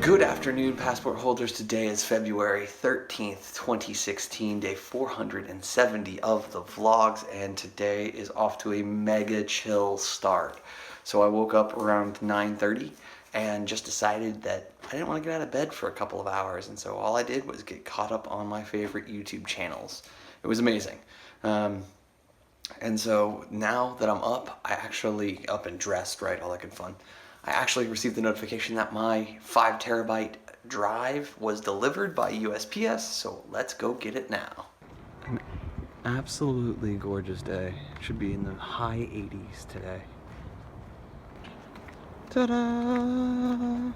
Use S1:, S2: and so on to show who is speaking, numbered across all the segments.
S1: Good afternoon, passport holders. Today is February 13th, 2016, day 470 of the vlogs, and today is off to a mega chill start. So I woke up around 9:30 and just decided that I didn't want to get out of bed for a couple of hours, and so all I did was get caught up on my favorite YouTube channels. It was amazing. And so now that I'm up, up and dressed, right, all that good fun. I actually received the notification that my 5 terabyte drive was delivered by USPS, so let's go get it now. An absolutely gorgeous day. Should be in the high 80s today. Ta-da!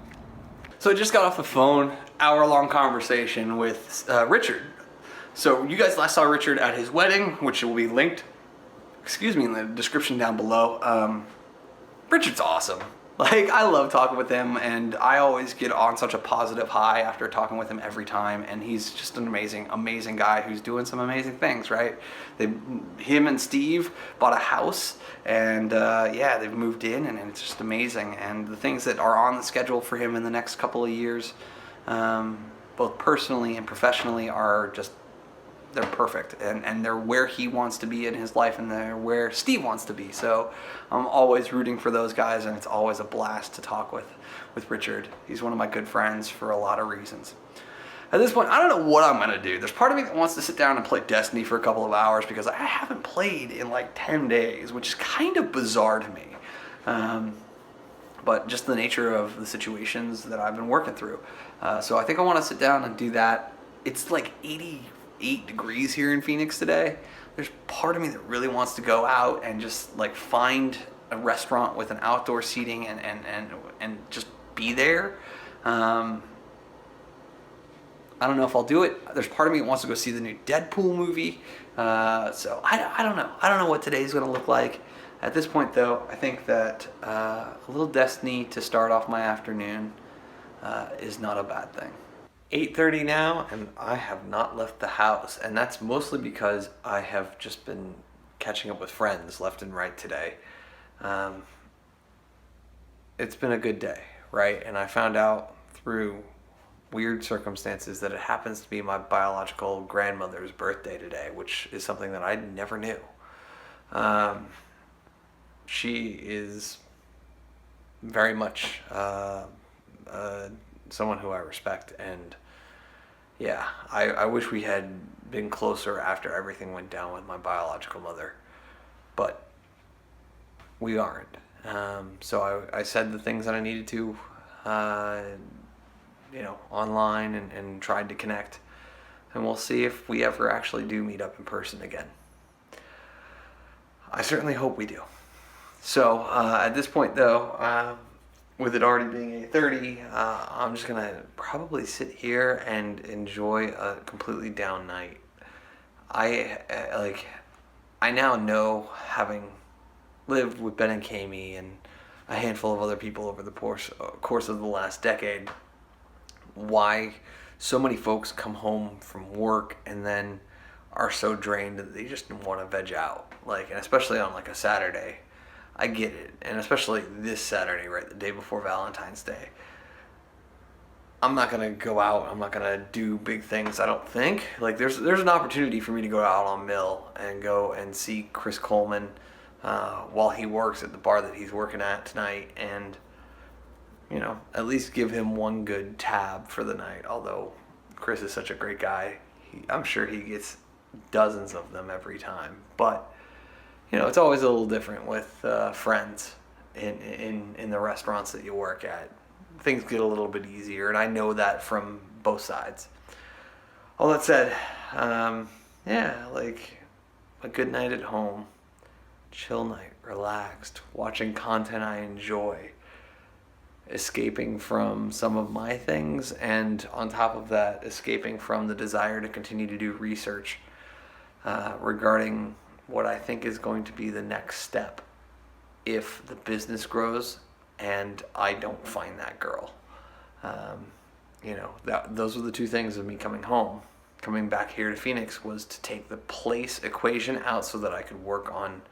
S1: So I just got off the phone, hour-long conversation with Richard. So you guys last saw Richard at his wedding, which will be linked, in the description down below. Richard's awesome. Like, I love talking with him, and I always get on such a positive high after talking with him every time, and he's just an amazing, amazing guy who's doing some amazing things, right? Him and Steve bought a house, and yeah, they've moved in, and it's just amazing. And the things that are on the schedule for him in the next couple of years, both personally and professionally, they're perfect, and they're where he wants to be in his life, and they're where Steve wants to be. So I'm always rooting for those guys, and it's always a blast to talk with Richard. He's one of my good friends for a lot of reasons. At this point, I don't know what I'm going to do. There's part of me that wants to sit down and play Destiny for a couple of hours because I haven't played in like 10 days, which is kind of bizarre to me. But just the nature of the situations that I've been working through. So I think I want to sit down and do that. It's like 88 degrees here in Phoenix today. There's part of me that really wants to go out and just like find a restaurant with an outdoor seating and just be there. I don't know if I'll do it. There's part of me that wants to go see the new Deadpool movie. So I don't know. I don't know what today's going to look like. At this point, though, I think that a little Destiny to start off my afternoon is not a bad thing. 8:30 now, and I have not left the house, and that's mostly because I have just been catching up with friends left and right today. It's been a good day, right? And I found out through weird circumstances that it happens to be my biological grandmother's birthday today, which is something that I never knew. She is very much someone who I respect, and yeah, I wish we had been closer after everything went down with my biological mother, but we aren't. So I said the things that I needed to, online and tried to connect, and we'll see if we ever actually do meet up in person again. I certainly hope we do. So at this point, though, with it already being 8:30, I'm just gonna probably sit here and enjoy a completely down night. I now know, having lived with Ben and Kami and a handful of other people over the course of the last decade, why so many folks come home from work and then are so drained that they just want to veg out. And especially on like a Saturday. I get it, and especially this Saturday, right, the day before Valentine's Day. I'm not gonna go out. I'm not gonna do big things. I don't think. There's an opportunity for me to go out on Mill and go and see Chris Coleman while he works at the bar that he's working at tonight, and at least give him one good tab for the night. Although Chris is such a great guy, I'm sure he gets dozens of them every time, but. It's always a little different with friends in the restaurants that you work at. Things get a little bit easier, and I know that from both sides. All that said, a good night at home, chill night, relaxed, watching content I enjoy, escaping from some of my things, and on top of that, escaping from the desire to continue to do research regarding what I think is going to be the next step if the business grows and I don't find that girl. Those were the two things of me coming home. Coming back here to Phoenix was to take the place equation out so that I could work on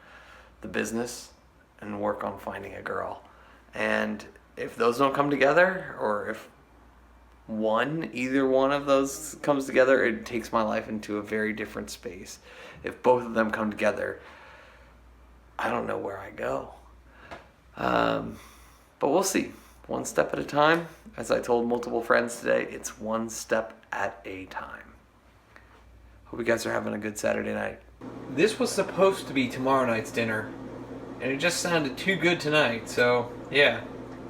S1: the business and work on finding a girl. And if those don't come together, or if either one of those comes together, it takes my life into a very different space. If both of them come together, I don't know where I go. But we'll see. One step at a time. As I told multiple friends today, it's one step at a time. Hope you guys are having a good Saturday night. This was supposed to be tomorrow night's dinner, and it just sounded too good tonight, so yeah.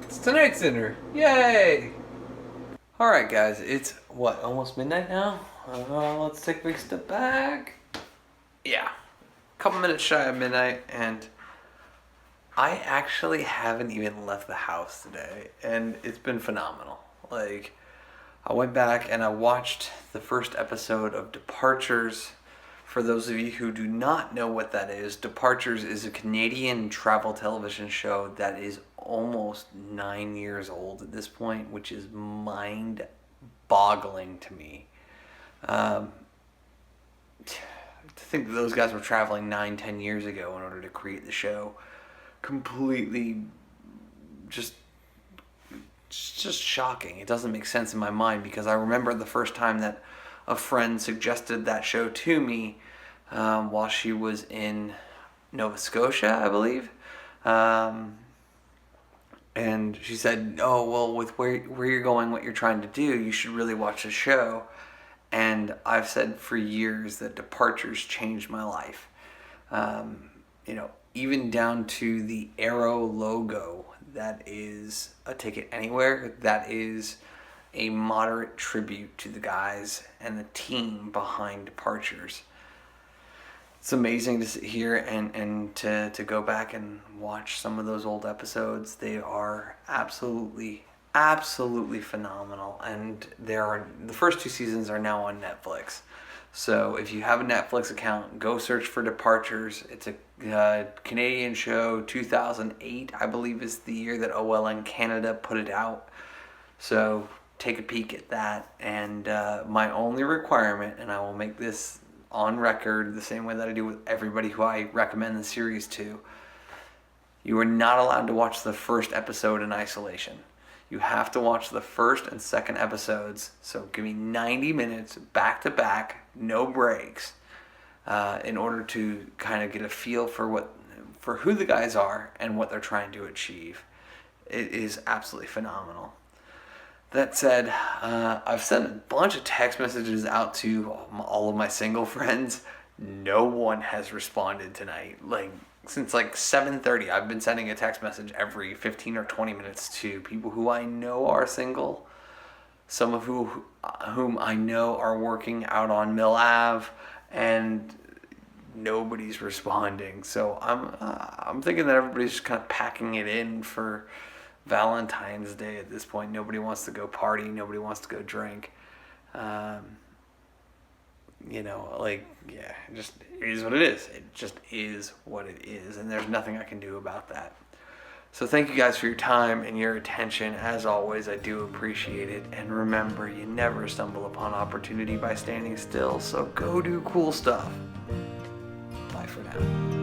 S1: It's tonight's dinner. Yay! Alright guys, it's what, almost midnight now? Let's take a big step back. Yeah. A couple minutes shy of midnight, and I actually haven't even left the house today, and it's been phenomenal. Like, I went back and I watched the first episode of Departures. For those of you who do not know what that is, Departures is a Canadian travel television show that is almost 9 years old at this point, which is mind-boggling to me. To think that those guys were traveling 9-10 years ago in order to create the show. Completely just shocking. It doesn't make sense in my mind, because I remember the first time that a friend suggested that show to me while she was in Nova Scotia, I believe. And she said, oh, well, with where you're going, what you're trying to do, you should really watch the show. And I've said for years that Departures changed my life. Even down to the Arrow logo, that is a ticket anywhere. That is a moderate tribute to the guys and the team behind Departures. It's amazing to sit here and to go back and watch some of those old episodes. They are absolutely phenomenal, and the first 2 seasons are now on Netflix. So if you have a Netflix account, go search for Departures. It's a Canadian show. 2008, I believe, is the year that OLN Canada put it out. So take a peek at that. And my only requirement, and I will make this on record the same way that I do with everybody who I recommend the series to, you are not allowed to watch the first episode in isolation. You have to watch the first and second episodes. So give me 90 minutes back to back, no breaks, in order to kind of get a feel for who the guys are and what they're trying to achieve. It is absolutely phenomenal. That said, I've sent a bunch of text messages out to all of my single friends. No one has responded tonight. Since 7:30, I've been sending a text message every 15 or 20 minutes to people who I know are single, some of whom I know are working out on Mill Ave, and nobody's responding. So I'm thinking that everybody's just kind of packing it in for Valentine's Day at this point. Nobody wants to go party. Nobody wants to go drink. It just is what it is. It just is what it is, and there's nothing I can do about that. So thank you guys for your time and your attention. As always, I do appreciate it. And remember, you never stumble upon opportunity by standing still, so go do cool stuff. Bye for now.